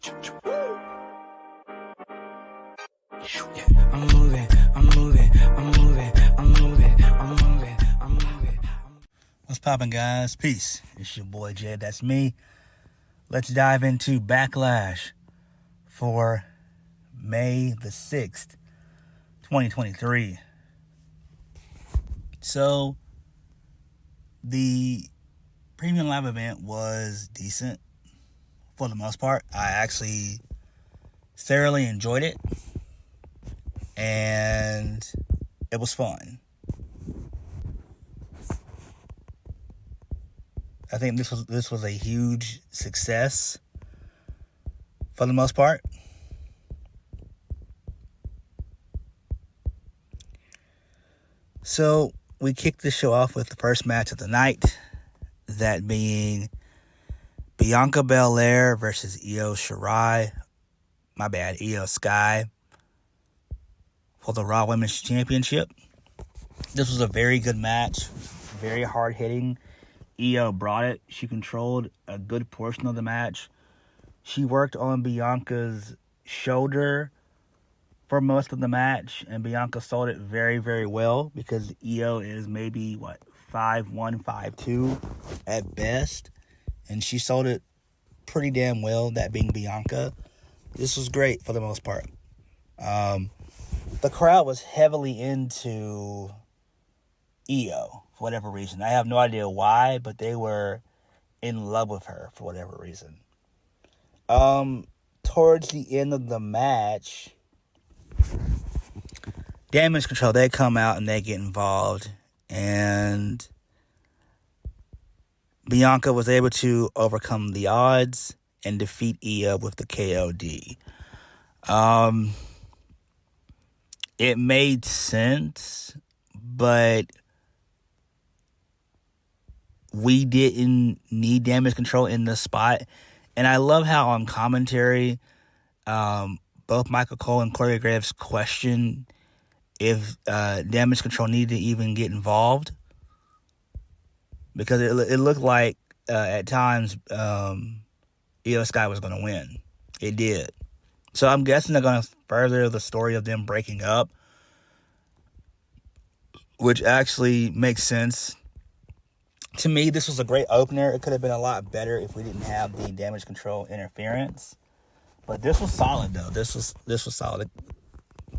I'm moving. What's poppin', guys? Peace. It's your boy Jay. That's me. Let's dive into Backlash for May the 6th, 2023. So, the premium live event was decent for the most part. I actually thoroughly enjoyed it, and it was fun. I think this was a huge success for the most part. So we kicked the show off with the first match of the night, that being Bianca Belair versus IYO Sky for the Raw Women's Championship. This was a very good match, very hard-hitting. IYO brought it. She controlled a good portion of the match. She worked on Bianca's shoulder for most of the match, and Bianca sold it very, very well, because IYO is maybe, 5'1", 5'2", at best, and she sold it pretty damn well, that being Bianca. This was great for the most part. The crowd was heavily into IYO for whatever reason. I have no idea why, but they were in love with her for whatever reason. Towards the end of the match, Damage Control, they come out and they get involved, and Bianca was able to overcome the odds and defeat IYO with the KOD. It made sense, but we didn't need Damage Control in the spot. And I love how on commentary, both Michael Cole and Corey Graves questioned if Damage Control needed to even get involved, because it looked like at times IYO Sky was going to win. It did. So I'm guessing they're going to further the story of them breaking up, which actually makes sense. To me, this was a great opener. It could have been a lot better if we didn't have the Damage Control interference. But this was solid, though. This was solid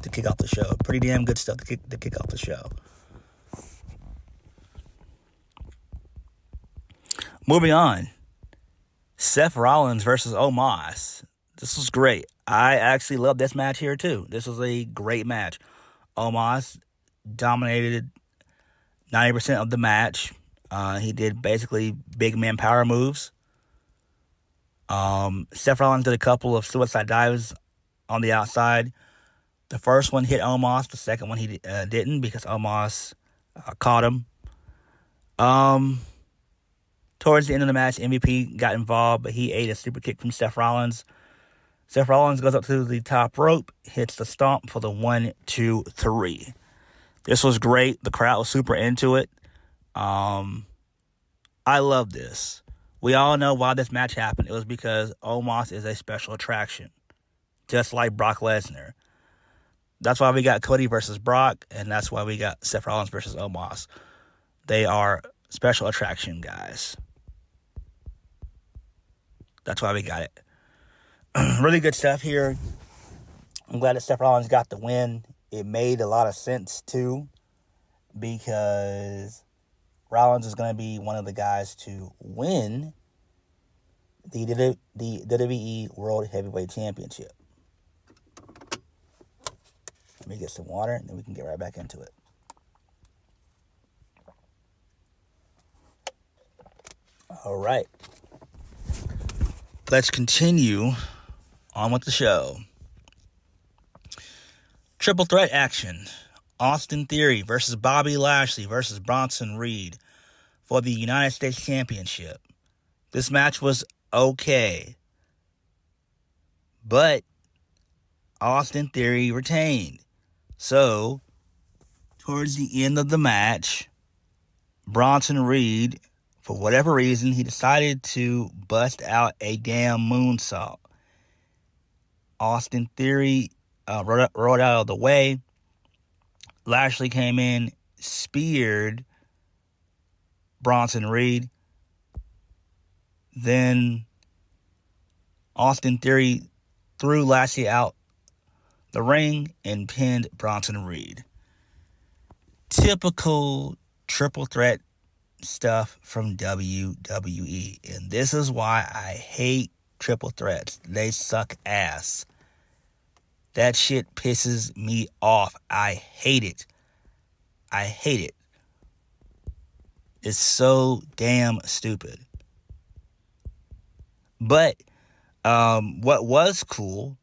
to kick off the show. Pretty damn good stuff to kick off the show. Moving on. Seth Rollins versus Omos. This was great. I actually love this match here, too. This was a great match. Omos dominated 90% of the match. He did basically big man power moves. Seth Rollins did a couple of suicide dives on the outside. The first one hit Omos. The second one he didn't, because Omos caught him. Towards the end of the match, MVP got involved, but he ate a super kick from Seth Rollins. Seth Rollins goes up to the top rope, hits the stomp for the 1, 2, 3. This was great. The crowd was super into it. I love this. We all know why this match happened. It was because Omos is a special attraction, just like Brock Lesnar. That's why we got Cody versus Brock, and that's why we got Seth Rollins versus Omos. They are special attraction guys. That's why we got it. Really good stuff here. I'm glad that Seth Rollins got the win. It made a lot of sense, too, because Rollins is going to be one of the guys to win the WWE World Heavyweight Championship. Let me get some water, and then we can get right back into it. All right. Let's continue on with the show. Triple threat action. Austin Theory versus Bobby Lashley versus Bronson Reed for the United States Championship. This match was okay, but Austin Theory retained. So, towards the end of the match, Bronson Reed, for whatever reason, he decided to bust out a damn moonsault. Austin Theory rolled out of the way. Lashley came in, speared Bronson Reed. Then Austin Theory threw Lashley out the ring and pinned Bronson Reed. Typical triple threat stuff from WWE. And this is why I hate triple threats. They suck ass. That shit pisses me off. I hate it. I hate it. It's so damn stupid. But what was cool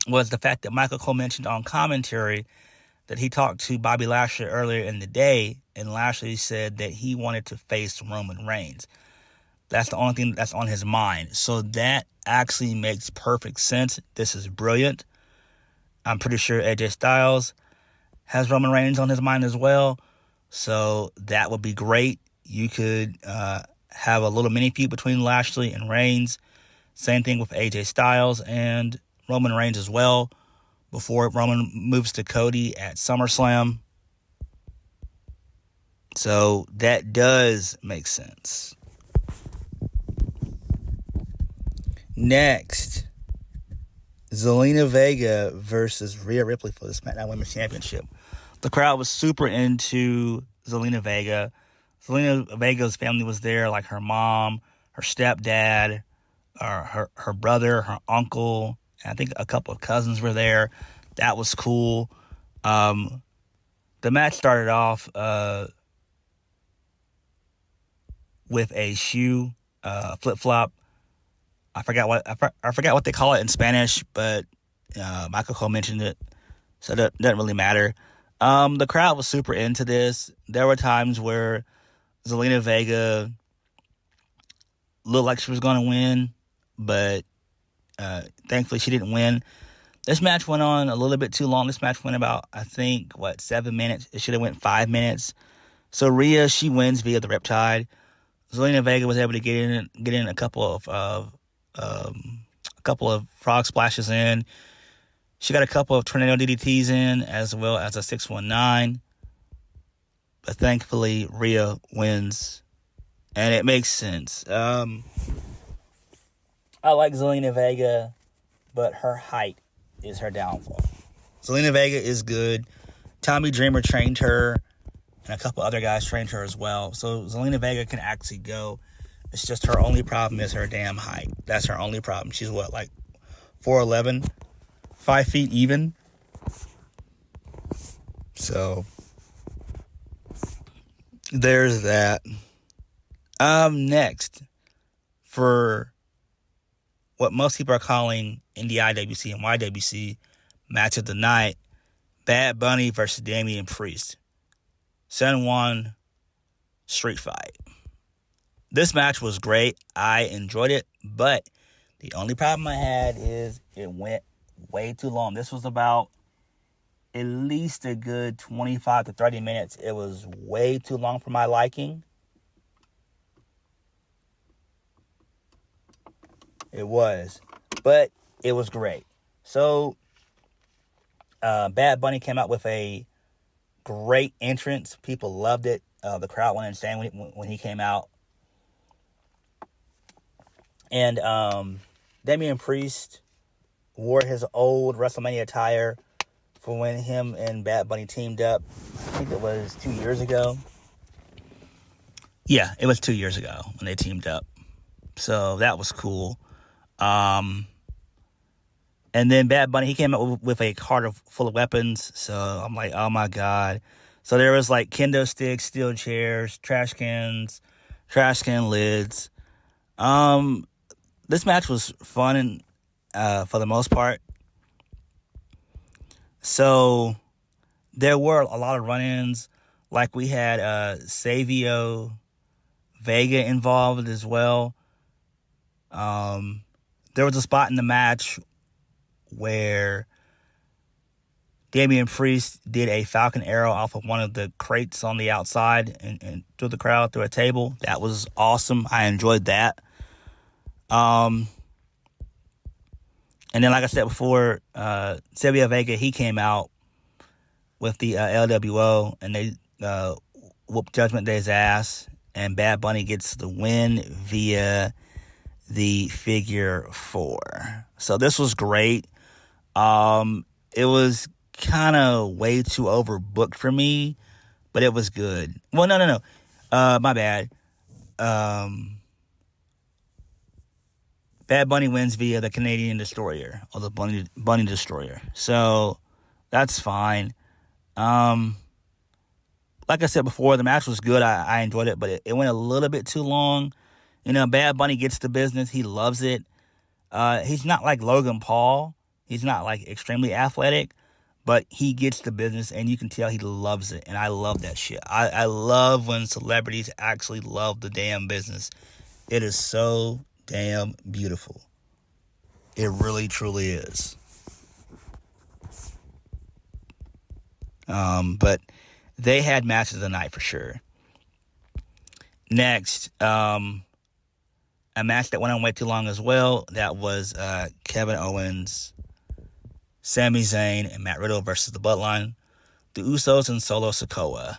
was the fact that Michael Cole mentioned on commentary that he talked to Bobby Lashley earlier in the day, and Lashley said that he wanted to face Roman Reigns. That's the only thing that's on his mind. So that actually makes perfect sense. This is brilliant. I'm pretty sure AJ Styles has Roman Reigns on his mind as well. So that would be great. You could have a little mini feud between Lashley and Reigns. Same thing with AJ Styles and Roman Reigns as well, before Roman moves to Cody at SummerSlam. So that does make sense. Next, Zelina Vega versus Rhea Ripley for the SmackDown Women's Championship. The crowd was super into Zelina Vega. Zelina Vega's family was there, like her mom, her stepdad, her brother, her uncle, and I think a couple of cousins were there. That was cool. The match started off with a shoe, flip-flop. I forgot what they call it in Spanish, but Michael Cole mentioned it, so that doesn't really matter. The crowd was super into this. There were times where Zelina Vega looked like she was going to win, but thankfully she didn't win. This match went on a little bit too long. This match went about, I think, 7 minutes? It should have went 5 minutes. So Rhea, she wins via the Riptide. Zelina Vega was able to get in a couple of frog splashes in. She got a couple of tornado DDTs in, as well as a 619. But thankfully, Rhea wins, and it makes sense. I like Zelina Vega, but her height is her downfall. Zelina Vega is good. Tommy Dreamer trained her, and a couple other guys trained her as well. So Zelina Vega can actually go. It's just her only problem is her damn height. That's her only problem. She's what, like 4'11", 5 feet even? So there's that. Next, for what most people are calling in the IWC and YWC match of the night, Bad Bunny versus Damien Priest. San Juan street fight. This match was great. I enjoyed it, but the only problem I had is it went way too long. This was about at least a good 25 to 30 minutes. It was way too long for my liking. It was. But it was great. So, Bad Bunny came out with a great entrance. People loved it. The crowd went insane when he came out. And Damien Priest wore his old WrestleMania attire for when him and Bad Bunny teamed up. I think it was 2 years ago. Yeah, it was 2 years ago when they teamed up. So that was cool. And then Bad Bunny, he came out with a cart full of weapons. So I'm like, oh my God. So there was like kendo sticks, steel chairs, trash cans, trash can lids. This match was fun for the most part. So there were a lot of run-ins. Like we had Savio Vega involved as well. There was a spot in the match where Damien Priest did a Falcon Arrow off of one of the crates on the outside and threw the crowd through a table. That was awesome. I enjoyed that. And then, like I said before, Zelina Vega, he came out with the LWO, and they whooped Judgment Day's ass, and Bad Bunny gets the win via the figure 4. So this was great. It was kind of way too overbooked for me, but it was good. Well, no. My bad. Bad Bunny wins via the Canadian Destroyer, or the Bunny Destroyer. So that's fine. Like I said before, the match was good. I enjoyed it, but it went a little bit too long. You know, Bad Bunny gets the business. He loves it. He's not like Logan Paul. He's not like extremely athletic, but he gets the business, and you can tell he loves it. And I love that shit. I love when celebrities actually love the damn business. It is so damn beautiful. It really, truly is. But they had matches of the night for sure. Next, a match that went on way too long as well. That was Kevin Owens, Sami Zayn, and Matt Riddle versus the Bloodline, the Usos, and Solo Sikoa.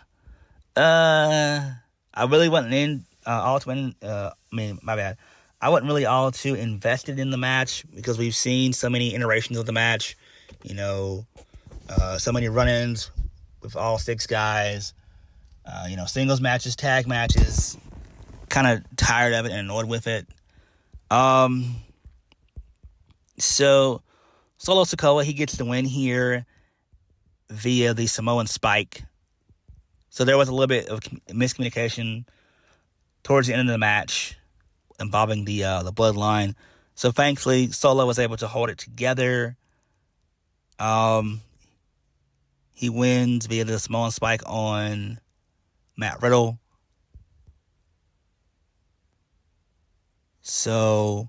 I really wasn't in all too. My bad. I wasn't really all too invested in the match because we've seen so many iterations of the match. You know, so many run-ins with all 6 guys. Singles matches, tag matches. Kind of tired of it and annoyed with it. So Solo Sikoa, he gets the win here via the Samoan Spike. So there was a little bit of miscommunication towards the end of the match involving the Bloodline. So thankfully, Solo was able to hold it together. He wins via the Samoan Spike on Matt Riddle. So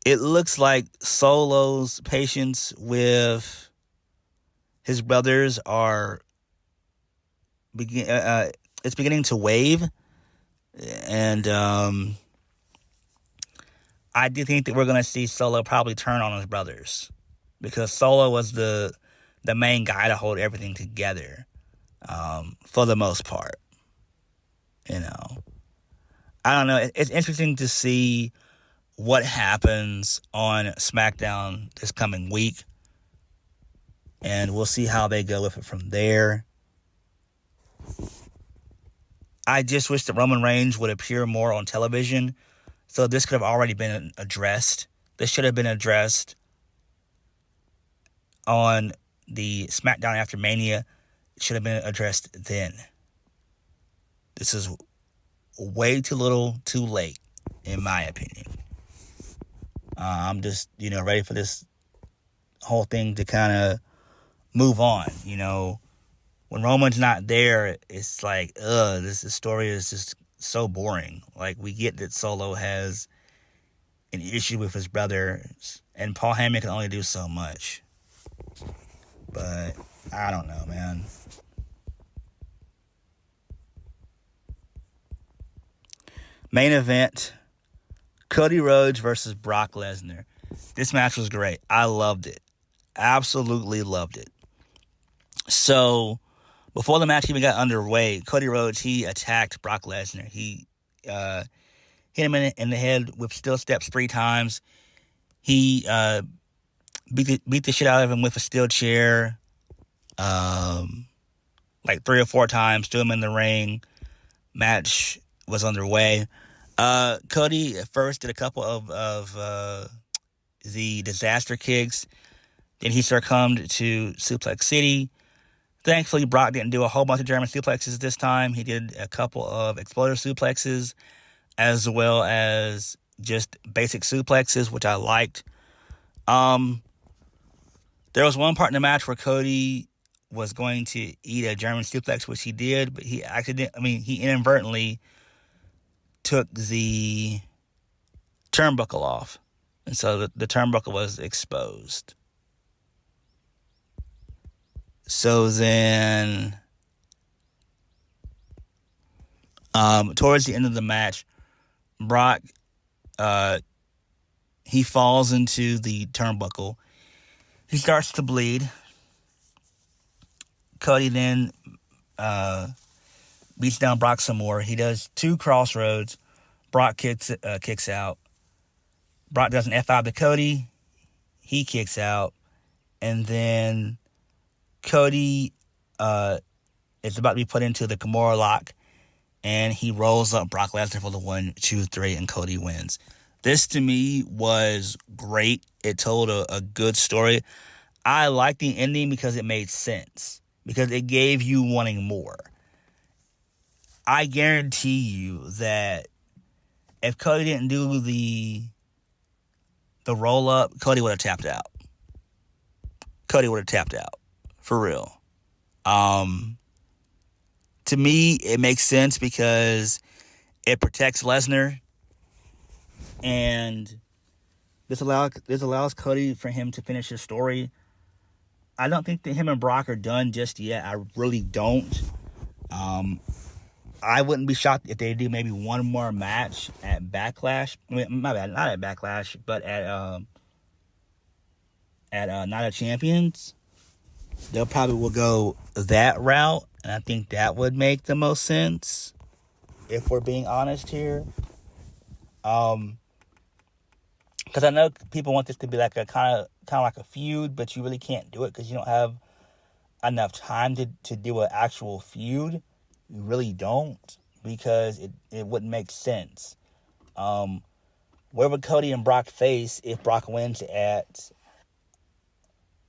it looks like Solo's patience with his brothers it's beginning to wave, and I do think that we're going to see Solo probably turn on his brothers, because Solo was the main guy to hold everything together, for the most part. I don't know. It's interesting to see what happens on Smackdown this coming week, and we'll see how they go with it from there. I just wish that Roman Reigns would appear more on television, so this could have already been addressed. This should have been addressed on the Smackdown after Mania. It should have been addressed then. This is way too little, too late, in my opinion. I'm just, ready for this whole thing to kind of move on. When Roman's not there, it's like, this story is just so boring. Like, we get that Solo has an issue with his brothers, and Paul Heyman can only do so much. But I don't know, man. Main event, Cody Rhodes versus Brock Lesnar. This match was great. I loved it. Absolutely loved it. So, before the match even got underway, Cody Rhodes, he attacked Brock Lesnar. He hit him in the head with steel steps 3 times. He beat the shit out of him with a steel chair like 3 or 4 times, threw him in the ring. Match was underway. Cody at first did a couple of the disaster kicks. Then he succumbed to Suplex City. Thankfully, Brock didn't do a whole bunch of German suplexes this time. He did a couple of exploder suplexes, as well as just basic suplexes, which I liked. There was one part in the match where Cody was going to eat a German suplex, which he did, but he inadvertently took the turnbuckle off, and so the turnbuckle was exposed. So then, towards the end of the match, Brock he falls into the turnbuckle. He starts to bleed. Cody then beats down Brock some more. He does 2 crossroads. Brock kicks out. Brock does an F5 to Cody. He kicks out. And then Cody is about to be put into the Kimura lock. And he rolls up Brock Lesnar for the 1, 2, 3, and Cody wins. This, to me, was great. It told a good story. I liked the ending because it made sense. Because it gave you wanting more. I guarantee you that if Cody didn't do the roll-up, Cody would have tapped out. Cody would have tapped out. For real. To me, it makes sense because it protects Lesnar. And this allows Cody for him to finish his story. I don't think that him and Brock are done just yet. I really don't. I wouldn't be shocked if they do maybe one more match at Backlash. I mean, my bad, not at Backlash, but at Night of Champions. They'll probably will go that route, and I think that would make the most sense, if we're being honest here. Because I know people want this to be like a kind of like a feud, but you really can't do it because you don't have enough time to do an actual feud. You really don't, because it wouldn't make sense. Where would Cody and Brock face if Brock wins at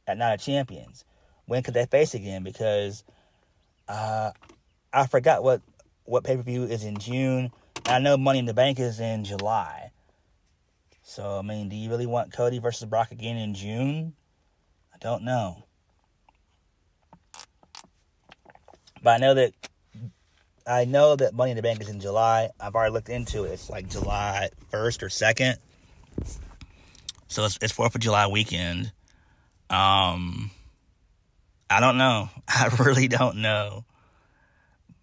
Night of Champions? When could they face again? Because I forgot what pay-per-view is in June. I know Money in the Bank is in July. So, I mean, do you really want Cody versus Brock again in June? I don't know. But I know that Money in the Bank is in July. I've already looked into it. It's like July 1st or 2nd. So it's 4th of July weekend. I don't know. I really don't know.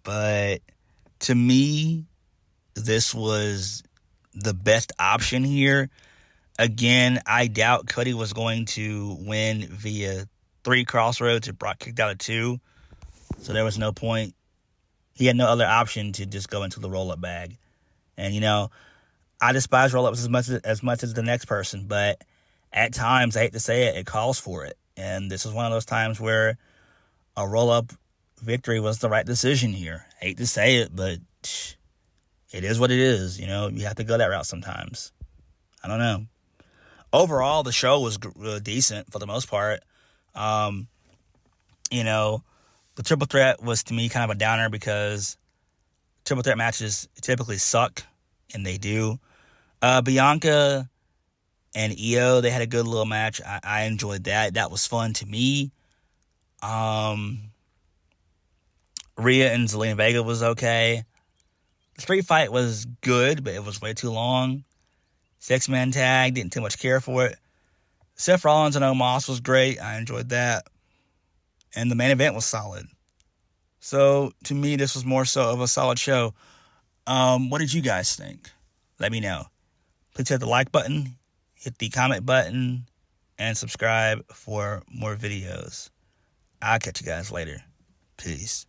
But to me, this was the best option here. Again, I doubt Cody was going to win via 3 crossroads and Brock kicked out of 2. So there was no point. He had no other option to just go into the roll-up bag. And, I despise roll-ups as much as the next person, but at times, I hate to say it, it calls for it. And this is one of those times where a roll-up victory was the right decision here. I hate to say it, but it is what it is. You have to go that route sometimes. I don't know. Overall, the show was decent for the most part. The triple threat was, to me, kind of a downer because triple threat matches typically suck, and they do. Bianca and IYO, they had a good little match. I enjoyed that. That was fun to me. Rhea and Zelina Vega was okay. The street fight was good, but it was way too long. 6-man tag, didn't too much care for it. Seth Rollins and Omos was great. I enjoyed that. And the main event was solid. So, to me, this was more so of a solid show. What did you guys think? Let me know. Please hit the like button, hit the comment button, and subscribe for more videos. I'll catch you guys later. Peace.